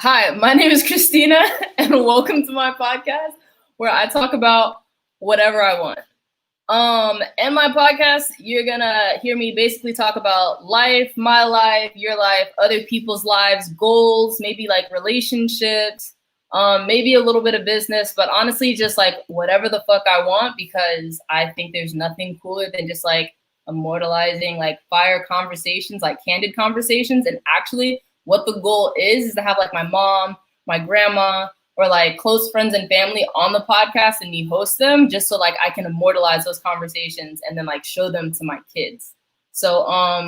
Hi, my name is Christina, and welcome to my podcast where I talk about whatever I want. In my podcast, you're gonna hear me basically talk about life, my life, your life, other people's lives, goals, maybe like relationships, maybe a little bit of business, but honestly, just like whatever the fuck I want, because I think there's nothing cooler than just like immortalizing like fire conversations, like candid conversations, and actually what the goal is to have like my mom, my grandma, or like close friends and family on the podcast and me host them just so like I can immortalize those conversations and then like show them to my kids. So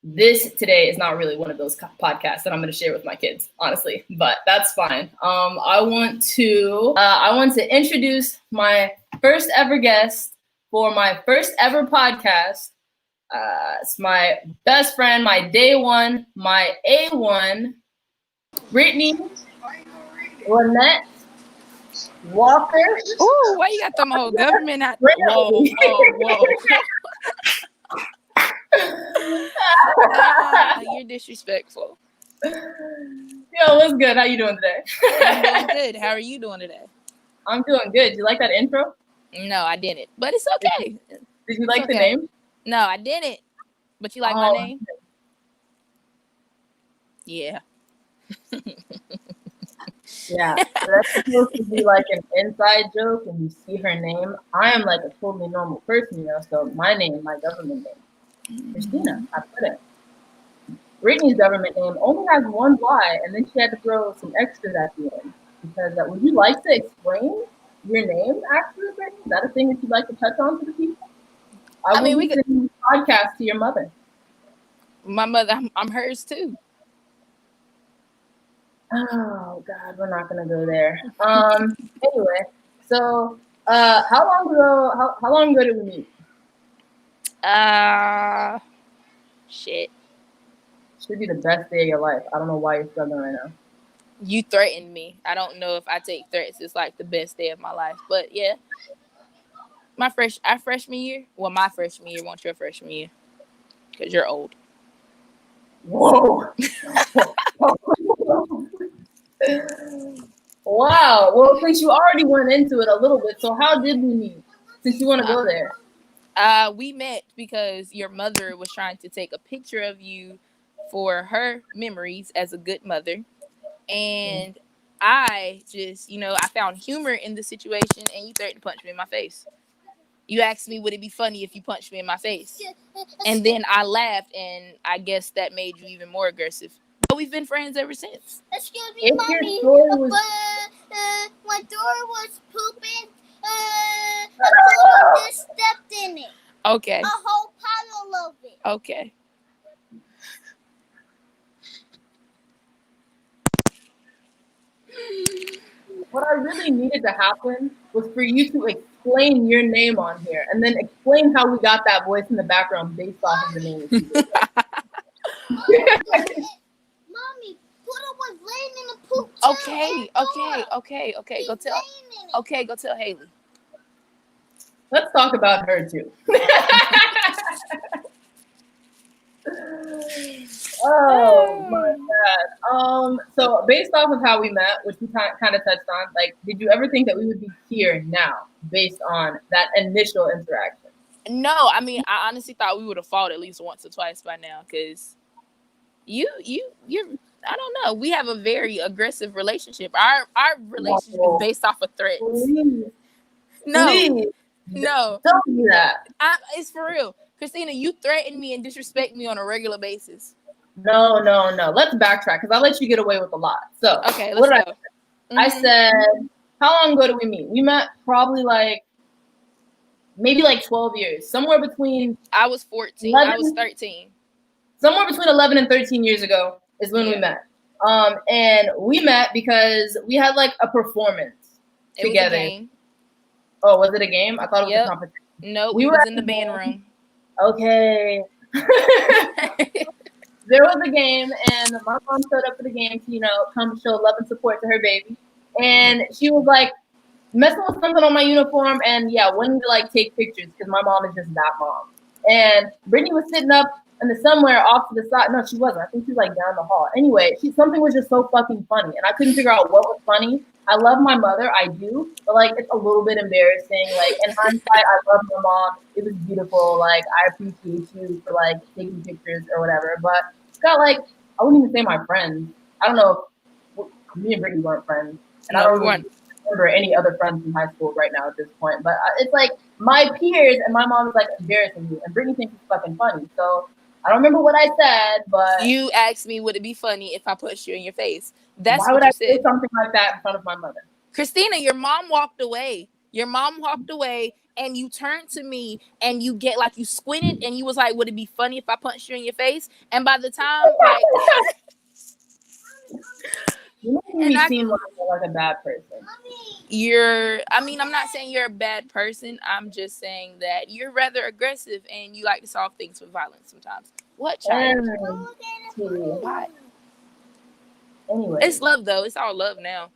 this today is not really one of those podcasts that I'm going to share with my kids, honestly, but that's fine. I want to introduce my first ever guest for my first ever podcast. It's my best friend, my day one, my A1, Brittany, Lynette, Walker. Ooh, why you got them whole government out? Whoa. You're disrespectful. Yo, what's good? How you doing today? I'm doing good. How are you doing today? I'm doing good. You like that intro? No, I didn't. But it's okay. Did you like the name? No, I didn't. But you like my name? Yeah. Yeah. So that's supposed to be like an inside joke when you see her name. I am like a totally normal person, so my name, my government name, Christina, I put it. Brittany's government name only has one Y, and then she had to throw some extras at the end. Because would you like to explain your name, actually, Brittany? Is that a thing that you'd like to touch on to the people? I mean, we could send a podcast to your mother. My mother, I'm hers too. Oh God, we're not gonna go there. Anyway, so how long ago did we meet? Shit. Should be the best day of your life. I don't know why you're struggling right now. You threatened me. I don't know if I take threats. It's like the best day of my life. But yeah. My freshman year. Well, my freshman year, won't your freshman year? Because you're old. Whoa. Wow. Well, since you already went into it a little bit, so how did we meet? Since you want to go there. We met because your mother was trying to take a picture of you for her memories as a good mother. And I just, I found humor in the situation, and you threatened to punch me in my face. You asked me, would it be funny if you punched me in my face? And then I laughed, and I guess that made you even more aggressive. But we've been friends ever since. Excuse me, Mommy, but my door was pooping. A turtle just stepped in it. Okay. A whole pile of it. Okay. What I really needed to happen was for you to explain your name on here and then explain how we got that voice in the background based off of the name. Mommy, Pluto was laying in the poop. Okay. Go tell Haley. Let's talk about her too. Oh my God. So based off of how we met, which we kind of touched on, like, did you ever think that we would be here now based on that initial interaction? No, I mean, I honestly thought we would have fought at least once or twice by now, because you're I don't know. We have a very aggressive relationship. Our relationship is based off of threats. Please. No. Don't do that. It's for real. Christina, you threaten me and disrespect me on a regular basis. No. Let's backtrack because I let you get away with a lot. So, okay, let's go. I said, how long ago did we meet? We met probably maybe 12 years. Somewhere between... I was 14. I was 13. Somewhere between 11 and 13 years ago is when we met. And we met because we had a performance together. Was a game. Oh, was it a game? I thought it was a competition. No, we were in the band room. Okay. There was a game, and my mom showed up for the game to, come show love and support to her baby. And she was messing with something on my uniform, and wanting to take pictures because my mom is just that mom. And Brittany was sitting up And then somewhere off to the side, no, she wasn't. I think she was like down the hall. Anyway, something was just so fucking funny, and I couldn't figure out what was funny. I love my mother, I do, but like it's a little bit embarrassing. Like in hindsight, I love my mom. It was beautiful. Like I appreciate you for like taking pictures or whatever. But it's got like I wouldn't even say my friends. I don't know. Me and Brittany weren't friends, and I don't remember any other friends in high school right now at this point. But it's like my peers and my mom is like embarrassing me, and Brittany thinks it's fucking funny. So I don't remember what I said, but you asked me, would it be funny if I punched you in your face? That's why what would I you say said. something like that in front of my mother? Christina, your mom walked away. Your mom walked away, and you turned to me, and you you squinted, and you was like, "Would it be funny if I punched you in your face?" And by the time, like, you make me seem like a bad person. I'm not saying you're a bad person. I'm just saying that you're rather aggressive, and you like to solve things with violence sometimes. What, child? What? Anyway, it's love though. It's all love now.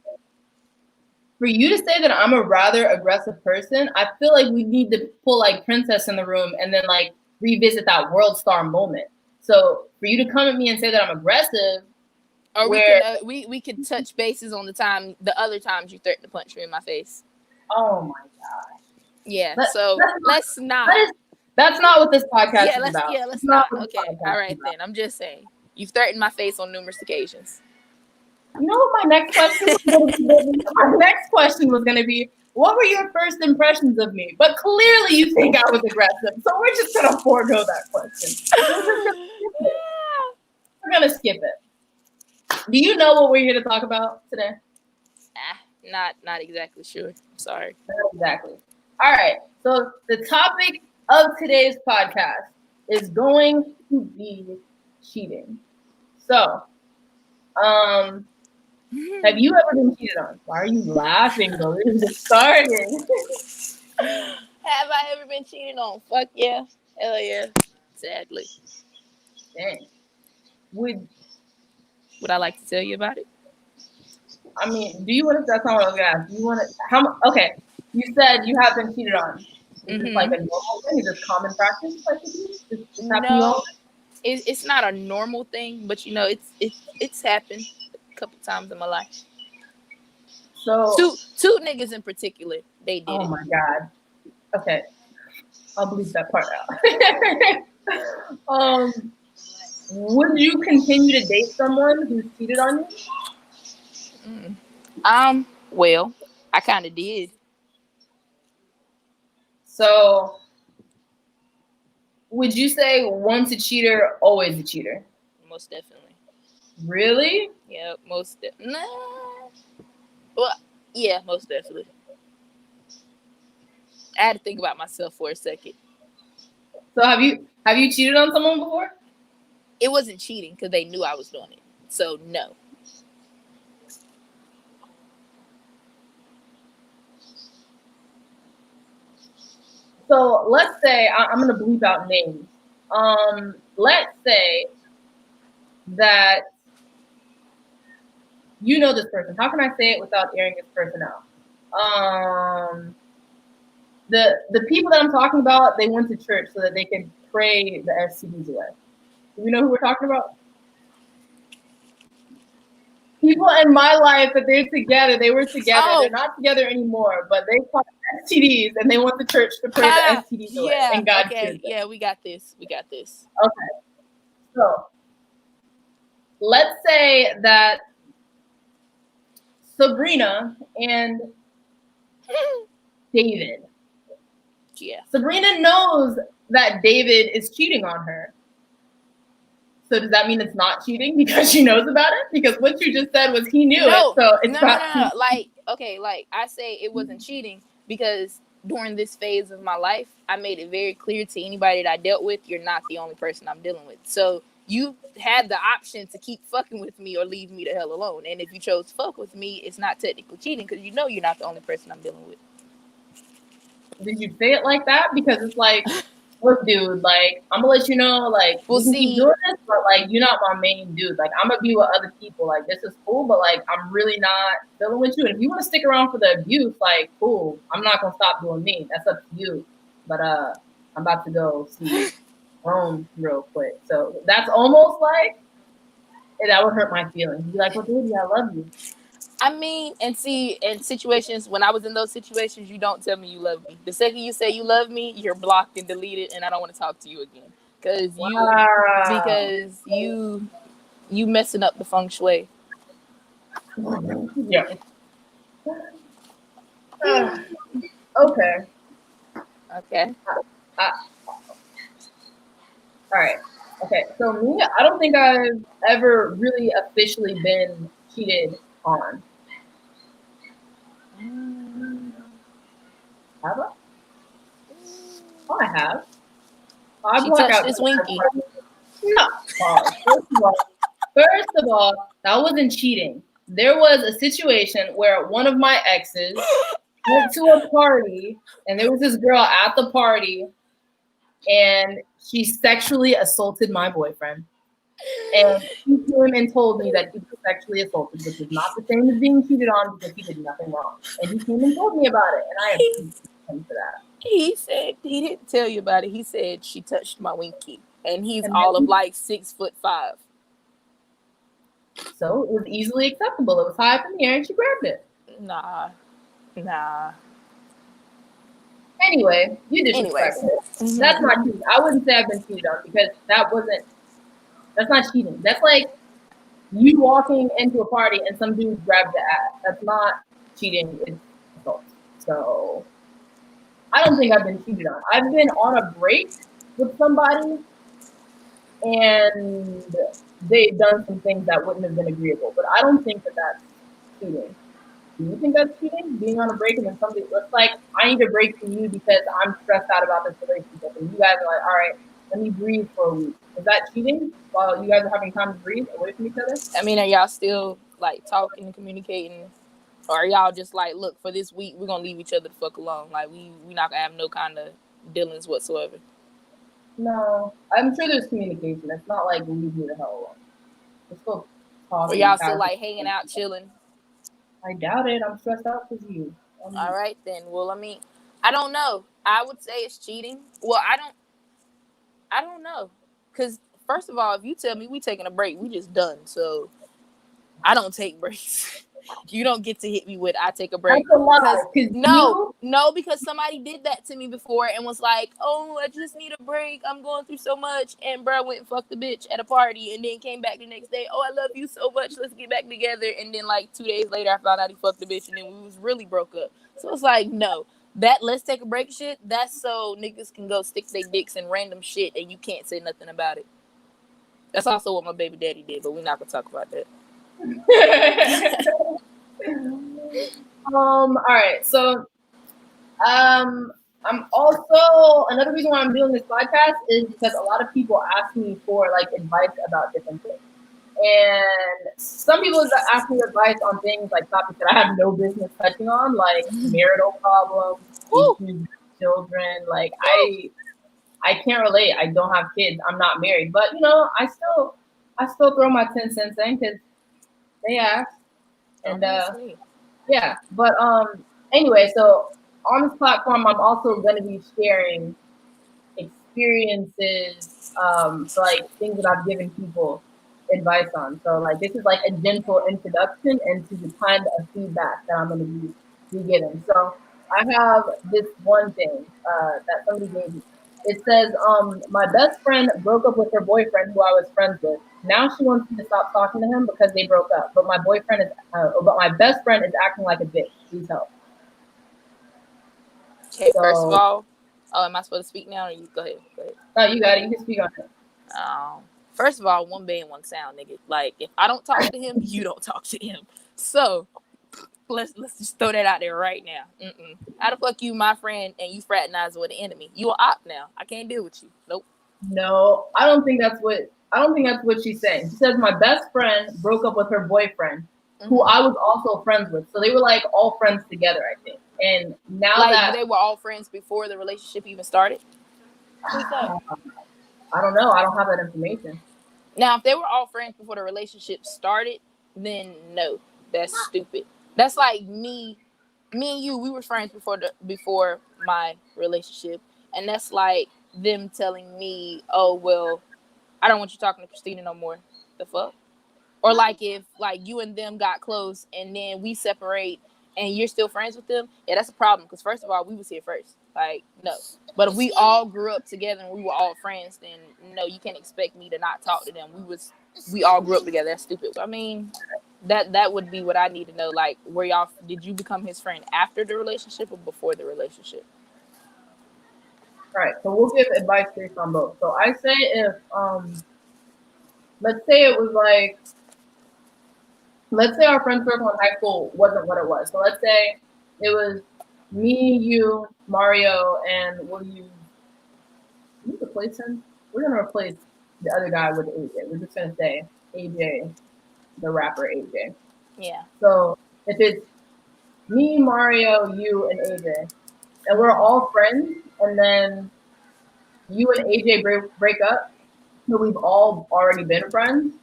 For you to say that I'm a rather aggressive person, I feel like we need to pull like Princess in the room and then like revisit that world star moment. So for you to come at me and say that I'm aggressive, or we could touch bases on the other times you threatened to punch me in my face. Oh my god. Yeah. Let's not. That's not what this podcast is about. Yeah, let's not. Okay. All right then. I'm just saying. You've threatened my face on numerous occasions. You know what my next question was going to be? My next question was going to be, what were your first impressions of me? But clearly you think I was aggressive. So we're just going to forego that question. We're going to skip it. Do you know what we're here to talk about today? Not exactly sure. I'm sorry. Not exactly. All right. So the topic of today's podcast is going to be cheating. So, have you ever been cheated on? Why are you laughing, though? This is just starting. Have I ever been cheated on? Fuck yeah. Hell yeah. Sadly. Dang. Would I like to tell you about it? I mean, do you want to? That's not what I was gonna ask. Do you want to? Okay. You said you have been cheated on. Is this like a normal thing? Is this common practice? Like no, it's not a normal thing, but you know, it's happened a couple times in my life. So two niggas in particular, they did. Oh my god. Okay, I'll bleep that part out. Would you continue to date someone who's cheated on you? Well, I kind of did. So, would you say once a cheater, always a cheater? Most definitely. Really? Yeah, most definitely. Nah. Well, yeah, most definitely. I had to think about myself for a second. So, have you cheated on someone before? It wasn't cheating because they knew I was doing it. So, no. So let's say I'm gonna bleep out names. Let's say that you know this person. How can I say it without airing this person out? The people that I'm talking about, they went to church so that they could pray the STDs away. Do you know who we're talking about? People in my life that they're together, they were together. They're not together anymore, but they caught STDs and they went to church to pray the STDs away. And God cured them. Yeah, we got this. Okay. So let's say that Sabrina and David. Yeah. Sabrina knows that David is cheating on her. So does that mean it's not cheating because she knows about it? Because what you just said was he knew it, so it's not. No. Like I say it wasn't cheating because during this phase of my life, I made it very clear to anybody that I dealt with, you're not the only person I'm dealing with. So you had the option to keep fucking with me or leave me the hell alone. And if you chose to fuck with me, it's not technically cheating because you know you're not the only person I'm dealing with. Did you say it like that? Because it's like, look, dude, like, I'm gonna let you know, like, we can keep doing this, but, like, you're not my main dude. Like, I'm gonna be with other people. Like, this is cool, but, like, I'm really not dealing with you. And if you want to stick around for the abuse, like, cool. I'm not gonna stop doing me. That's up to you. But, I'm about to go see home real quick. So that's almost like that would hurt my feelings. Be like, well, baby, I love you. I mean, and see, in situations when I was in those situations, you don't tell me you love me. The second you say you love me, you're blocked and deleted, and I don't want to talk to you again Wow. because you messing up the feng shui. Yeah. Okay. Okay. All right. Okay. So me, I don't think I've ever really officially been cheated on. Have I? Oh, I have. I She black touched out. his winky. No. Pause. First of all, that wasn't cheating. There was a situation where one of my exes went to a party, and there was this girl at the party, and she sexually assaulted my boyfriend. And he came and told me that he was sexually assaulted, which is not the same as being cheated on because he did nothing wrong. And he came and told me about it, and I appreciate him for that. He said he didn't tell you about it. He said she touched my winky, and he's And all of like 6'5". So it was easily acceptable. It was high up in the air, and she grabbed it. Nah. Anyway, you disrespect it. Mm-hmm. That's not cheating. I wouldn't say I've been cheated on because that's not cheating. That's like you walking into a party and some dude grabbed your ass. That's not cheating. It's assault. So I don't think I've been cheated on. I've been on a break with somebody and they've done some things that wouldn't have been agreeable. But I don't think that that's cheating. Do you think that's cheating? Being on a break and then somebody looks like, I need a break from you because I'm stressed out about this relationship. And you guys are like, all right, let me breathe for a week. Is that cheating while you guys are having time to breathe away from each other? I mean, are y'all still like talking and communicating? Or are y'all just like, look, for this week, we're going to leave each other the fuck alone. Like, we not going to have no kind of dealings whatsoever. No. I'm sure there's communication. It's not like leave me the hell alone. We're still talking. Or y'all still like hanging out, chilling? I doubt it. I'm stressed out because you. All right, then. Well, I mean, I don't know. I would say it's cheating. Well, I don't know. Because, first of all, if you tell me we taking a break, we just done. So, I don't take breaks. You don't get to hit me with I take a break. That's a lie. No, because somebody did that to me before and was like, oh, I just need a break. I'm going through so much. And bro went and fucked the bitch at a party and then came back the next day. Oh, I love you so much. Let's get back together. And then like 2 days later, I found out he fucked the bitch and then we was really broke up. So it's like, no. That let's take a break shit, that's so niggas can go stick their dicks in random shit and you can't say nothing about it. That's also what my baby daddy did, but we're not going to talk about that. All right. So, I'm also another reason why I'm doing this podcast is because a lot of people ask me for like advice about different things, and some people ask me advice on things like topics that I have no business touching on, like marital problems, issues with children. Like I can't relate. I don't have kids. I'm not married, but you know, I still throw my 10 cents in because they asked. And yeah, but anyway, so on this platform, I'm also going to be sharing experiences, so like things that I've given people advice on. So like this is like a gentle introduction into the kind of feedback that I'm going to be giving. So I have this one thing that somebody gave me. It says, my best friend broke up with her boyfriend who I was friends with. Now she wants me to stop talking to him because they broke up. But my best friend is acting like a bitch. Please help. Okay, so, first of all, am I supposed to speak now or you go ahead? No, you got it. You can speak on it. First of all, one band, one sound, nigga. Like if I don't talk to him, you don't talk to him. So let's just throw that out there right now. How the fuck you my friend and you fraternize with the enemy? You an op now. I can't deal with you. Nope. No, I don't think that's what she's saying. She says my best friend broke up with her boyfriend, who I was also friends with. So they were like all friends together, I think. And now like that they were all friends before the relationship even started. I don't know. I don't have that information. Now, if they were all friends before the relationship started, then no, that's stupid. That's like me and you. We were friends before my relationship, and that's like them telling me, oh, well, I don't want you talking to Christina no more. The fuck? Or like if like you and them got close and then we separate and you're still friends with them, yeah, that's a problem. Because first of all, we was here first. Like, no. But if we all grew up together and we were all friends, then no, you can't expect me to not talk to them. We all grew up together. That's stupid. I mean, that would be what I need to know. Like, were y'all, did you become his friend after the relationship or before the relationship? All right, so we'll give advice based on both. So I say if let's say it was like, let's say our friend circle in high school wasn't what it was. So let's say it was me, you, Mario, and we'll use you replace him. We're gonna replace the other guy with AJ. We're just gonna say AJ, the rapper AJ. Yeah. So if it's me, Mario, you, and AJ, and we're all friends, and then you and AJ break up, so we've all already been friends,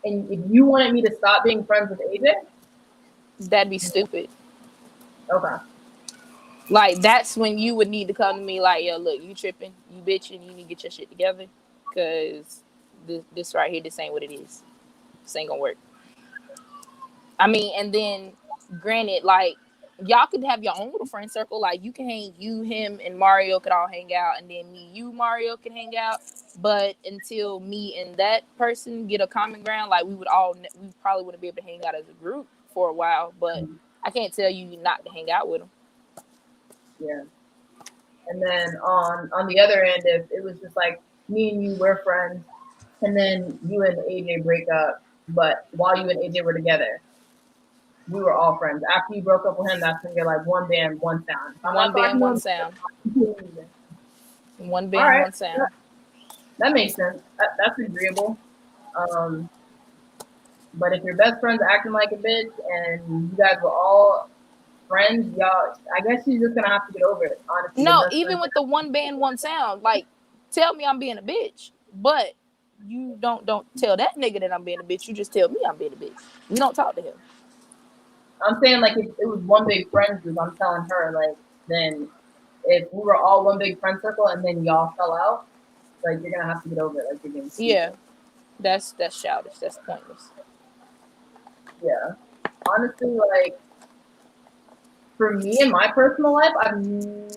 and if you wanted me to stop being friends with AJ, that'd be stupid. Okay. Like, that's when you would need to come to me like, yo, look, you tripping, you bitching, you need to get your shit together, because this right here, this ain't what it is. This ain't gonna work. I mean, and then, granted, like, y'all could have your own little friend circle. Like, you can hang, you, him, and Mario could all hang out, and then me, you, Mario can hang out. But until me and that person get a common ground, like, we probably wouldn't be able to hang out as a group for a while. But I can't tell you not to hang out with them. Yeah. And then on the other end, if it was just like me and you were friends, and then you and AJ break up, but while you and AJ were together, we were all friends. After you broke up with him, that's when you're like one band, one sound. One band, one sound. One band, right. One sound. That makes sense. That's agreeable. But if your best friend's acting like a bitch and you guys were all friends, y'all, I guess you're just gonna have to get over it, honestly. No, even with the one band, one sound, like, tell me I'm being a bitch, but you don't tell that nigga that I'm being a bitch. You just tell me I'm being a bitch. You don't talk to him. I'm saying, like, if it was one big friend group, I'm telling her, like, then if we were all one big friend circle and then y'all fell out, like, you're gonna have to get over it. Like, you're getting yeah, that's childish. That's pointless. Yeah, honestly, like, for me in my personal life, I don't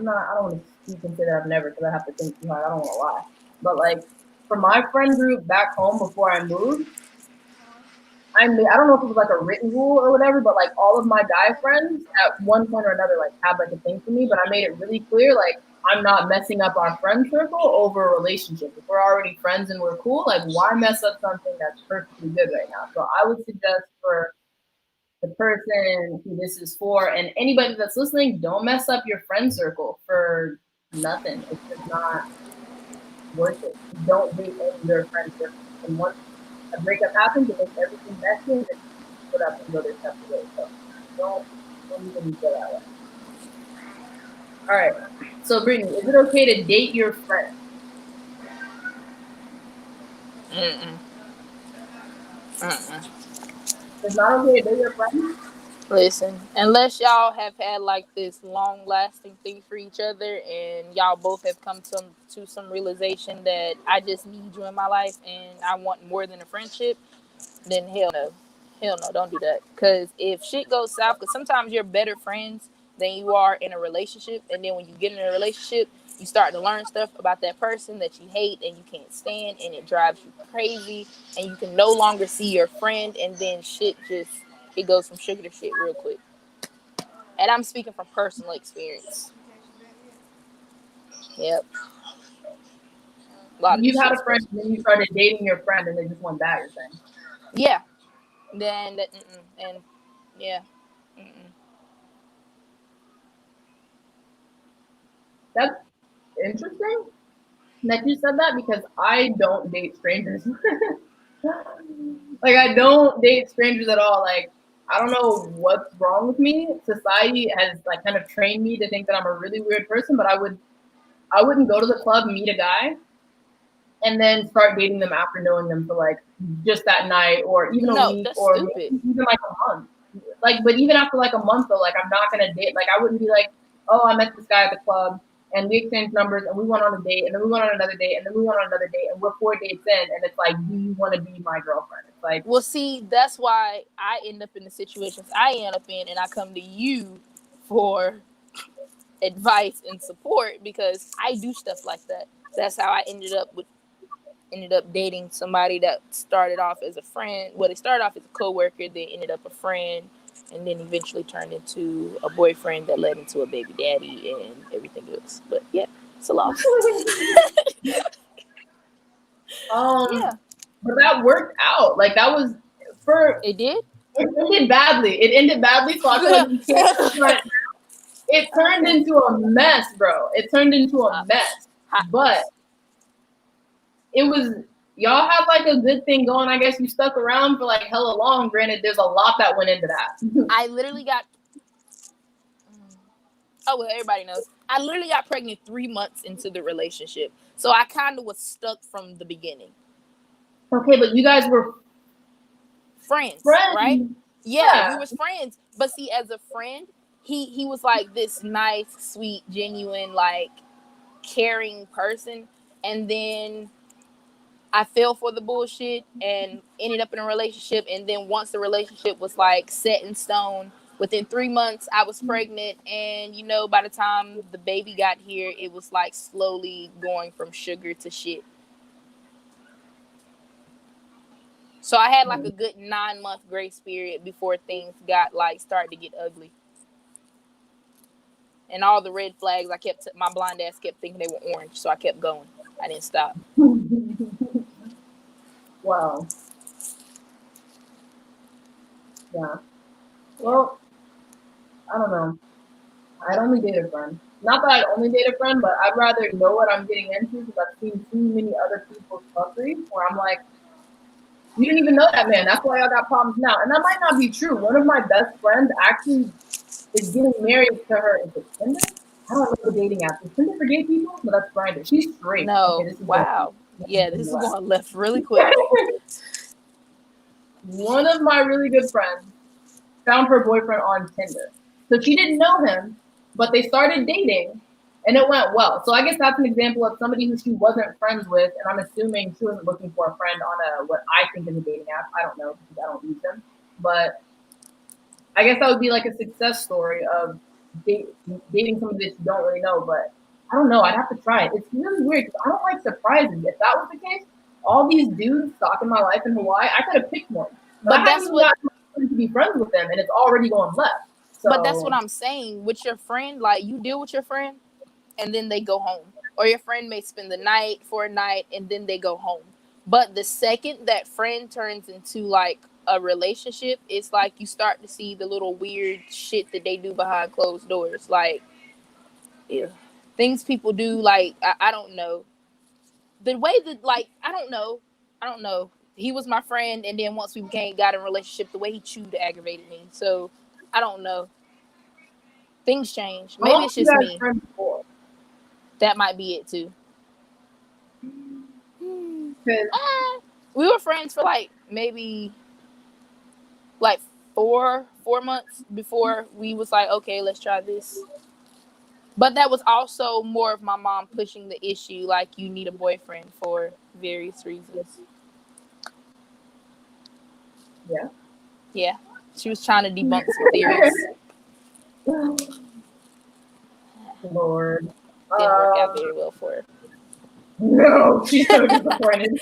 want to speak and say that I've never, because I have to think too hard. I don't want to lie. But, like, for my friend group back home before I moved, I don't know if it was like a written rule or whatever, but like all of my guy friends at one point or another like had like a thing for me, but I made it really clear, like, I'm not messing up our friend circle over a relationship. If we're already friends and we're cool, like, why mess up something that's perfectly good right now? So I would suggest for the person who this is for, and anybody that's listening, don't mess up your friend circle for nothing. It's just not worth it. Don't date any your friend circle. And once a breakup happens, it makes everything messy, and put up and go their separate ways. So don't even go that way. All right. So Brittany, is it okay to date your friend? It's not okay to date your friend? Listen, unless y'all have had like this long-lasting thing for each other, and y'all both have come to some realization that I just need you in my life and I want more than a friendship, then hell no, don't do that. Because if shit goes south, because sometimes you're better friends than you are in a relationship, and then when you get in a relationship, you start to learn stuff about that person that you hate and you can't stand, and it drives you crazy, and you can no longer see your friend, and then shit just, it goes from sugar to shit real quick. And I'm speaking from personal experience. Yep. You had a friend, and then you started dating your friend, and they just went bad, you're saying? Yeah. Then that, and yeah. That's interesting that you said that, because I don't date strangers. Like, I don't date strangers at all. Like, I don't know what's wrong with me. Society has like kind of trained me to think that I'm a really weird person, but I wouldn't go to the club, meet a guy, and then start dating them after knowing them for like just that night or even a week or maybe even like a month. Like, but even after like a month though, like, I'm not gonna date. Like, I wouldn't be like, oh, I met this guy at the club and we exchanged numbers, and we went on a date, and then we went on another date, and then we went on another date, and we're 4 dates in, and it's like, do you want to be my girlfriend? It's like, well, see, that's why I end up in the situations I end up in, and I come to you for advice and support because I do stuff like that. That's how I ended up dating somebody that started off as a friend. Well, they started off as a coworker, then ended up a friend, and then eventually turned into a boyfriend that led into a baby daddy and everything else. But yeah, it's a loss. yeah. But that worked out. Like that was it did. It ended badly. So I feel like we can't. It turned into a mess, bro. It turned into a mess. But it was, y'all have like a good thing going. I guess you stuck around for like hella long. Granted, there's a lot that went into that. I literally got, everybody knows. I literally got pregnant 3 months into the relationship. So I kind of was stuck from the beginning. Okay, but you guys were friends. Right? Yeah, we was friends. But see, as a friend, he was like this nice, sweet, genuine, like caring person. And then I fell for the bullshit and ended up in a relationship. And then once the relationship was like set in stone, within 3 months I was pregnant. And you know, by the time the baby got here, it was like slowly going from sugar to shit. So I had like a good 9-month grace period before things got like started to get ugly. And all the red flags, my blind ass kept thinking they were orange, so I kept going. I didn't stop. Wow. Yeah. Well, I don't know. I'd only date a friend. Not that I'd only date a friend, but I'd rather know what I'm getting into because I've seen too many other people's fuckery where I'm like, you didn't even know that man. That's why y'all got problems now. And that might not be true. One of my best friends actually is getting married to her. Is it Tinder? I don't know the dating app. Is Tinder for gay people? No, that's Grindr. She's straight. No. Okay, wow. Yeah, this is going left really quick. One of my really good friends found her boyfriend on Tinder. So she didn't know him, but they started dating. And it went well. So I guess that's an example of somebody who she wasn't friends with. And I'm assuming she wasn't looking for a friend on what I think is a dating app. I don't know because I don't use them. But I guess that would be like a success story of dating somebody that you don't really know. But I don't know. I'd have to try it. It's really weird because I don't like surprises. If that was the case, all these dudes stalking my life in Hawaii, I could have picked one. But that's what to be friends with them, and it's already going left. So. But that's what I'm saying. With your friend, like you deal with your friend, and then they go home. Or your friend may spend the night for a night and then they go home. But the second that friend turns into like a relationship, it's like you start to see the little weird shit that they do behind closed doors. Like, things people do, like, I don't know. The way that, like, I don't know. He was my friend, and then once we got in a relationship, the way he chewed aggravated me. So, I don't know. Things change. Maybe it's just me. That might be it too. We were friends for like maybe like four months before we was like, okay, let's try this. But that was also more of my mom pushing the issue, like you need a boyfriend for various reasons. Yeah. Yeah. She was trying to debunk some theories. Lord. Didn't work out very well for her. No, she's so disappointed.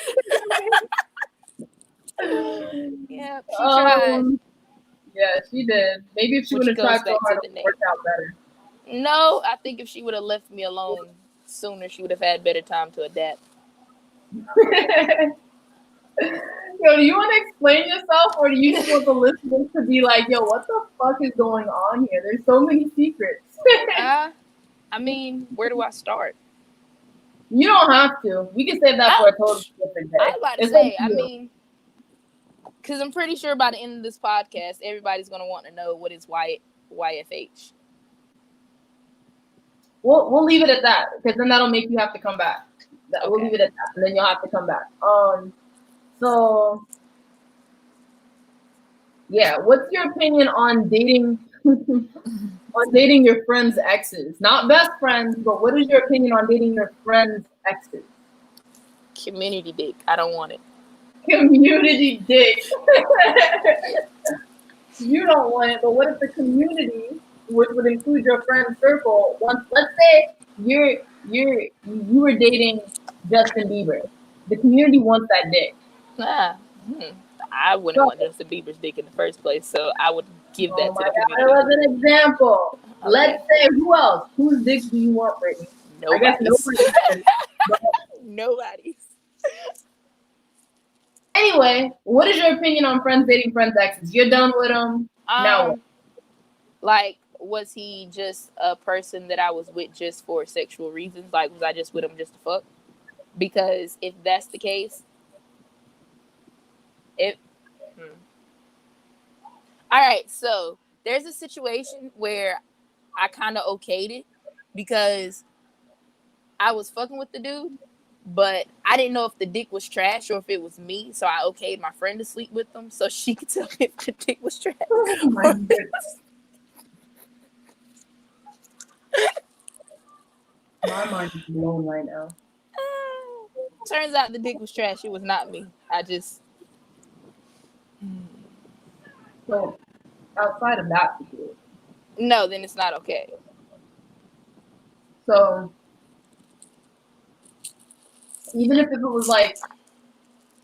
Yeah, she tried. Yeah, she did. Maybe if she would have tried so hard, it would work out better. No, I think if she would have left me alone sooner, she would have had better time to adapt. Yo, do you want to explain yourself, or do you just want the listeners to be like, yo, what the fuck is going on here? There's so many secrets. I mean, where do I start? You don't have to. We can save that for a totally different day. I was about to say, I mean, because I'm pretty sure by the end of this podcast, everybody's going to want to know what is YFH. We'll leave it at that, because then that'll make you have to come back. Okay. We'll leave it at that, and then you'll have to come back. So, yeah, what's your opinion on dating on dating your friends' exes? Not best friends, but what is your opinion on dating your friends' exes? Community dick. I don't want it. Community dick. You don't want it, but what if the community, which would include your friend circle, once let's say you were dating Justin Bieber, the community wants that dick. Nah. I wouldn't So, want Justin Bieber's dick in the first place, so I would give that oh to my the God, community. it was an example. Okay. Let's say who else? Whose dick do you want, Brittany? I guess Nobody's. nobody. Nobody's. Anyway, what is your opinion on friends dating friends' exes? You're done with them now. Like, was he just a person that I was with just for sexual reasons? Like, was I just with him just to fuck? Because if that's the case, all right, so there's a situation where I kind of okayed it because I was fucking with the dude, but I didn't know if the dick was trash or if it was me, so I okayed my friend to sleep with them so she could tell me if the dick was trash. Oh my goodness. My mind is blown right now. Turns out the dick was trash. It was not me. I just. So, outside of that situation. No, then it's not okay. So, even if it was like,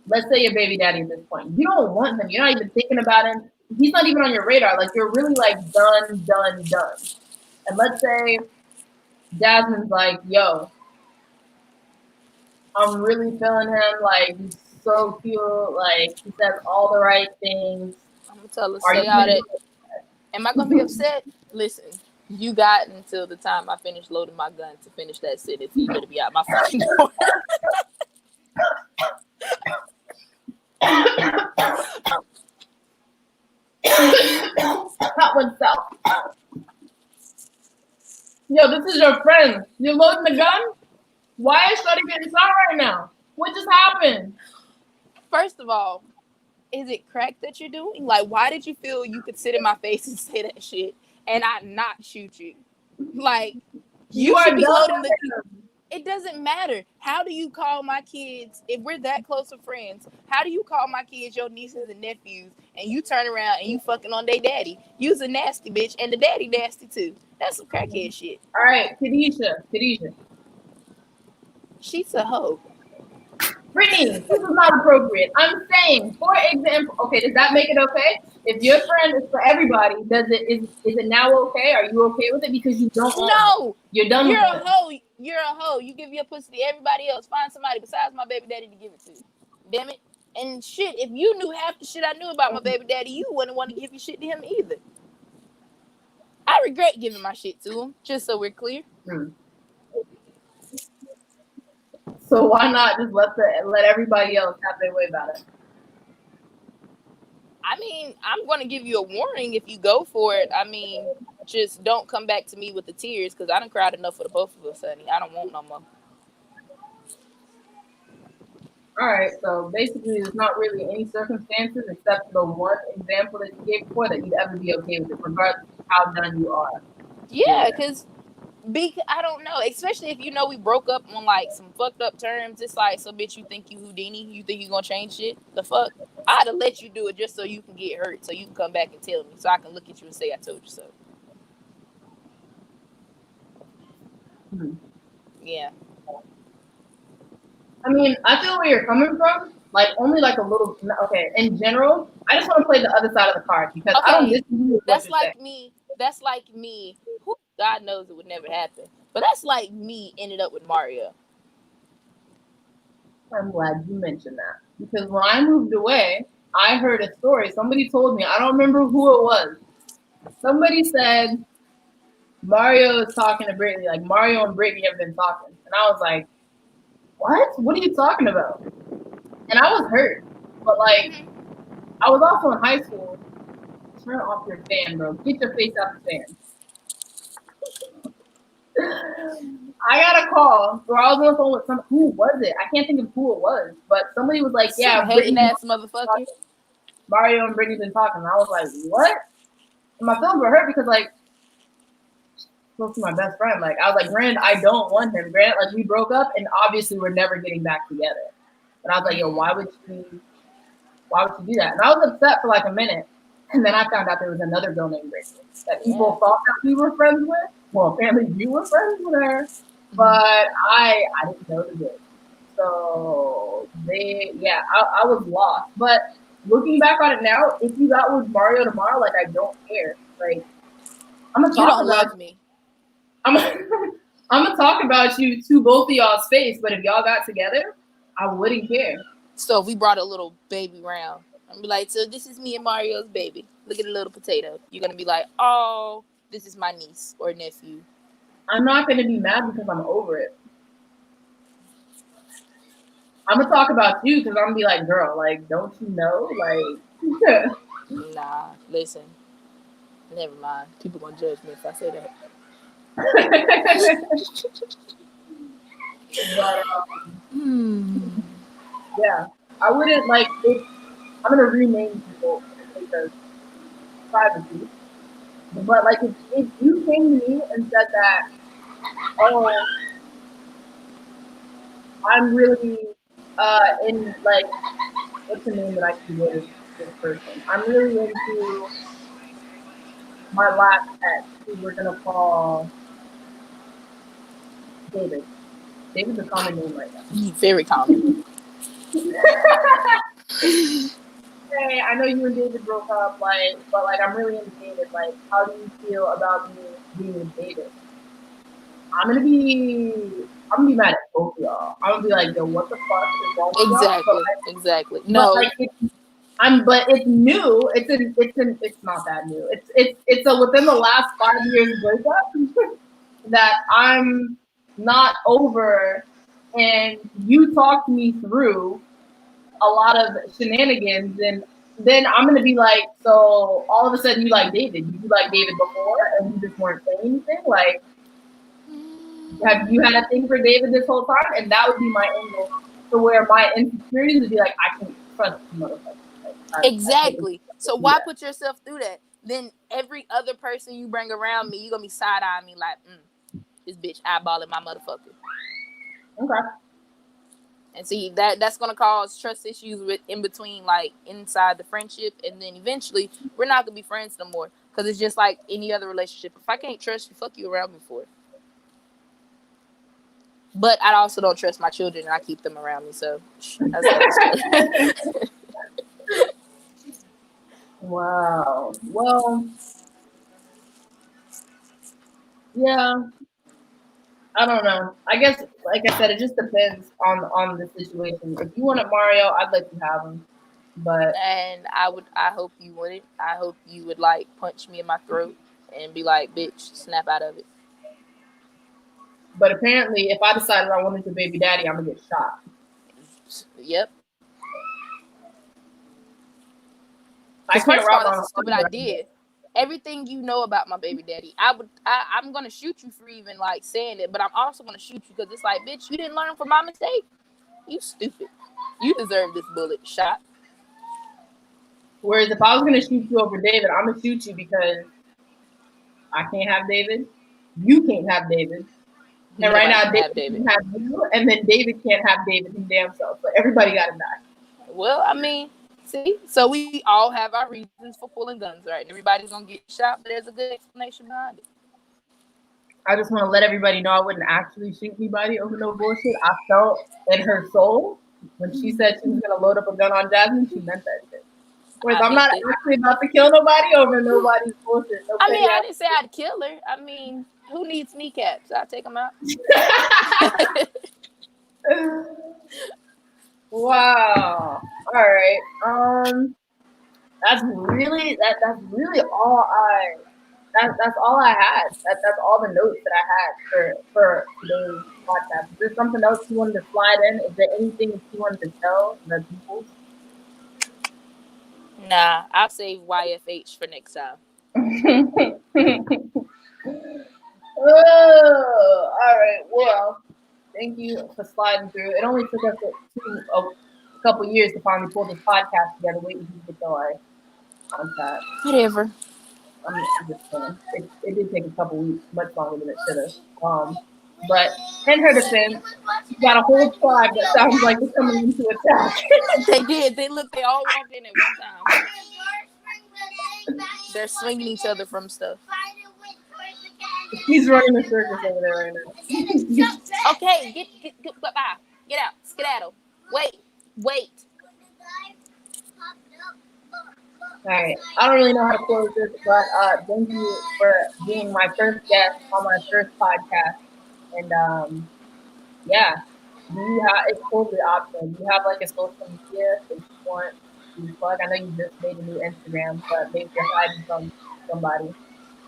let's say your baby daddy at this point, you don't want him. You're not even thinking about him. He's not even on your radar. Like, you're really like done. And let's say Jasmine's like, yo, I'm really feeling him. Like, he's so cute. Like, he says all the right things. I'm going to tell her, stay out of it. Am I going to be upset? Listen, you got until the time I finish loading my gun to finish that sentence. You better be out my fucking door. That one fell. Yo, this is your friend. You're loading the gun? Why is Shorty getting shot right now? What just happened? First of all, is it crack that you're doing? Like, why did you feel you could sit in my face and say that shit and I not shoot you? Like, you should be loading the gun. It doesn't matter. How do you call my kids, if we're that close of friends, how do you call my kids your nieces and nephews and you turn around and you fucking on their daddy? You's a nasty bitch and the daddy nasty too. That's some crackhead shit. All right, Khadijah. She's a hoe. Brittany, this is not appropriate. I'm saying, for example, okay, does that make it okay? If your friend is for everybody, is it now okay? Are you okay with it? Because you don't want No. You're done You're with a it. hoe. You're a hoe. You give your pussy to everybody else. Find somebody besides my baby daddy to give it to. Damn it. And shit, if you knew half the shit I knew about my baby daddy, you wouldn't want to give your shit to him either. I regret giving my shit to him, just so we're clear. So why not just let everybody else have their way about it? I mean, I'm going to give you a warning if you go for it. I mean, just don't come back to me with the tears because I done cried enough for the both of us, honey. I don't want no more. All right, so basically there's not really any circumstances except the one example that you gave before that you'd ever be okay with it, regardless of how done you are. Yeah, because I don't know, especially if you know we broke up on like some fucked up terms. It's like, so bitch, you think you Houdini? You think you gonna change shit? The fuck? I'd have let you do it just so you can get hurt, so you can come back and tell me, so I can look at you and say I told you so. Yeah. I mean, I feel where you're coming from. Like, only like a little. Okay, in general, I just want to play the other side of the card because I don't disagree with That's like me. That's like me. God knows it would never happen. But that's like me ended up with Mario. I'm glad you mentioned that. Because when I moved away, I heard a story. Somebody told me, I don't remember who it was. Somebody said Mario is talking to Brittany. Like, Mario and Brittany have been talking. And I was like, what? What are you talking about? And I was hurt. But, like, I was also in high school. Turn off your fan, bro. Get your face out the fan. I got a call where I was on the phone with who was it? I can't think of who it was, but somebody was like, "Yeah, hating ass motherfucker." Mario and Brittany been talking." And I was like, "What?" And my feelings were hurt because like close to my best friend. Like I was like, Grant, I don't want him. Grant, like we broke up and obviously we're never getting back together. And I was like, yo, why would you do that? And I was upset for like a minute. And then I found out there was another girl named Brittany that people thought that we were friends with. Well, apparently you were friends with her. But I didn't know the girl. So I was lost. But looking back on it now, if you got with Mario tomorrow, like I don't care. Like I'm gonna talk about me. I'm gonna talk about you to both of y'all's face, but if y'all got together, I wouldn't care. So if we brought a little baby round, I'd be like, so this is me and Mario's baby. Look at the little potato. You're gonna be like, oh, this is my niece or nephew. I'm not gonna be mad because I'm over it. I'm gonna talk about you because I'm gonna be like, girl, like, don't you know? Like, nah, listen. Never mind. People gonna judge me if I say that. But, yeah, I wouldn't like. I'm gonna rename people because privacy. But like, if you came to me and said that, oh, I'm really in like, what's the name that I can give this person? I'm really into my last ex, who we're gonna call David. David's a common name right now. Very common. Hey, I know you and David broke up, like, but like I'm really into David. Like, how do you feel about me being with David? I'm gonna be mad at both of y'all. I'm gonna be like, yo, what the fuck is wrong with y'all? Exactly. No. But like, but it's new. It's not that new. It's a within the last 5 years breakup that I'm not over, and you talked me through a lot of shenanigans, and then I'm gonna be like, so all of a sudden you like David. You like David before, and you just weren't saying anything. Like, have you had a thing for David this whole time? And that would be my angle to where my insecurities would be like, I can't trust the motherfucker. Exactly. So why put yourself through that? Then every other person you bring around me, you're gonna be side eyeing me like, this bitch eyeballing my motherfucker. Okay. And see that's gonna cause trust issues in between, like inside the friendship, and then eventually we're not gonna be friends no more. Because it's just like any other relationship. If I can't trust you, fuck you around me for it. But I also don't trust my children, and I keep them around me. So that's Wow. Well, yeah. I don't know. I guess, like I said, it just depends on the situation. If you wanted Mario, I'd let you have him. But I hope you wouldn't. I hope you would like punch me in my throat and be like, bitch, snap out of it. But apparently, if I decided I wanted your baby daddy, I'm gonna get shot. Yep. I can't first of all, that's a stupid idea. Everything you know about my baby daddy, I'm gonna shoot you for even like saying it, but I'm also gonna shoot you because it's like, bitch, you didn't learn from my mistake. You stupid. You deserve this bullet shot. Whereas if I was gonna shoot you over David, I'm gonna shoot you because I can't have David. You can't have David. And right now, David can have you, and then David can't have David his damn self. So everybody gotta die. Well, I mean, see, so we all have our reasons for pulling guns, right? Everybody's gonna get shot, but there's a good explanation behind it. I just want to let everybody know I wouldn't actually shoot anybody over no bullshit. I felt in her soul when she said she was gonna load up a gun on Jasmine, she meant that shit. Whereas I'm not actually about to kill nobody over nobody's bullshit. No, I mean, I didn't say I'd kill her. I mean, who needs kneecaps? I'll take them out. Wow. All right. That's really that's all I had. That's all the notes that I had for today's podcast. Is there something else you wanted to slide in? Is there anything that you wanted to tell the people? Nah, I'll save YFH for next time. Oh, all right. Well, thank you for sliding through. It only took us a couple years to finally pull this podcast together. Wait until you get your contact. Whatever. I'm just saying. It did take a couple weeks, much longer than it should have. But in her defense, you got a whole tribe that sounds like they're coming into attack. They did. They all walked in at one time. They're swinging each other from stuff. He's running a circus over there right now. Okay, get bye. Get out. Skedaddle. Wait. All right. I don't really know how to close this, but thank you for being my first guest on my first podcast. And yeah, it's totally optional. Do you have like a social media that you want to plug? I know you just made a new Instagram, but maybe you're hiding from somebody.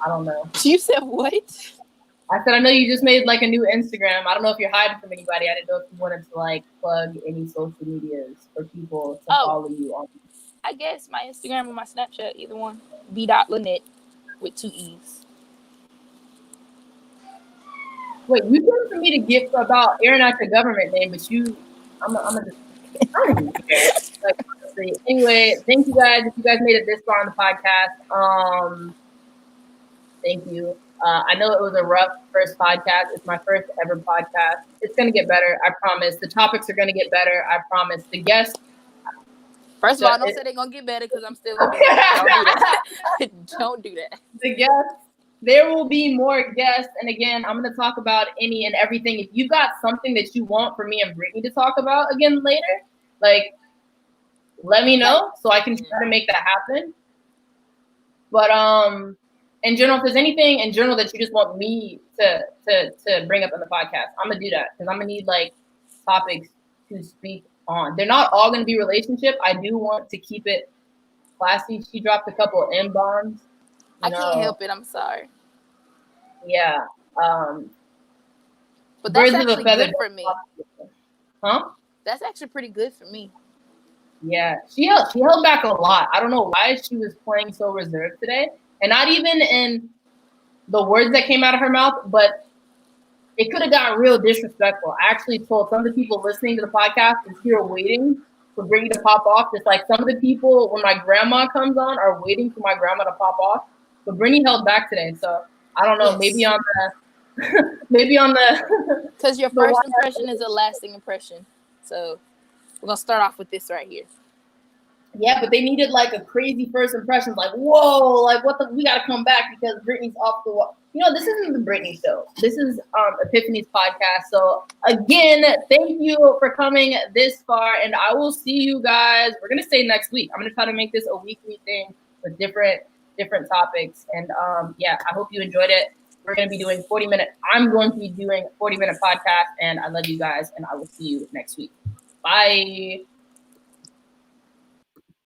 I don't know. You said what? I said I know you just made like a new Instagram. I don't know if you're hiding from anybody. I didn't know if you wanted to like plug any social medias for people to follow you on. I guess my Instagram or my Snapchat, either one. B.Lynette with 2 E's. Wait, you told for me to give about airing out your government name, but I don't even care. Like, honestly. Anyway, thank you guys. If you guys made it this far on the podcast, thank you. I know it was a rough first podcast. It's my first ever podcast. It's gonna get better, I promise. The topics are gonna get better, I promise. The guests. First of all, don't say they're gonna get better because I'm still gonna be there. Don't do that. Don't do that. The guests. There will be more guests, and again, I'm going to talk about any and everything. If you've got something that you want for me and Brittany to talk about again later, like, let me know so I can try to make that happen. But in general, if there's anything in general that you just want me to bring up in the podcast, I'm gonna do that because I'm gonna need like topics to speak on. They're not all gonna be relationship. I do want to keep it classy. She dropped a couple of M-bombs. I can't help it. I'm sorry. Yeah. But that's actually good for me. Huh? That's actually pretty good for me. Yeah. She held back a lot. I don't know why she was playing so reserved today. And not even in the words that came out of her mouth, but it could have got real disrespectful. I actually told some of the people listening to the podcast is here waiting for Brittany to pop off. Just like some of the people, when my grandma comes on, are waiting for my grandma to pop off. But Brittany held back today, so I don't know. Yes. Maybe on the because your first impression is a lasting impression. So we're gonna start off with this right here. Yeah, but they needed like a crazy first impression, like whoa, like we gotta come back because Brittany's off the wall. You know, this isn't the Brittany show. This is Epiphany's podcast. So again, thank you for coming this far, and I will see you guys. We're gonna stay next week. I'm gonna try to make this a weekly thing with different topics. And yeah, I hope you enjoyed it. We're going to be doing 40-minute. I'm going to be doing 40-minute podcast, and I love you guys, and I will see you next week. Bye.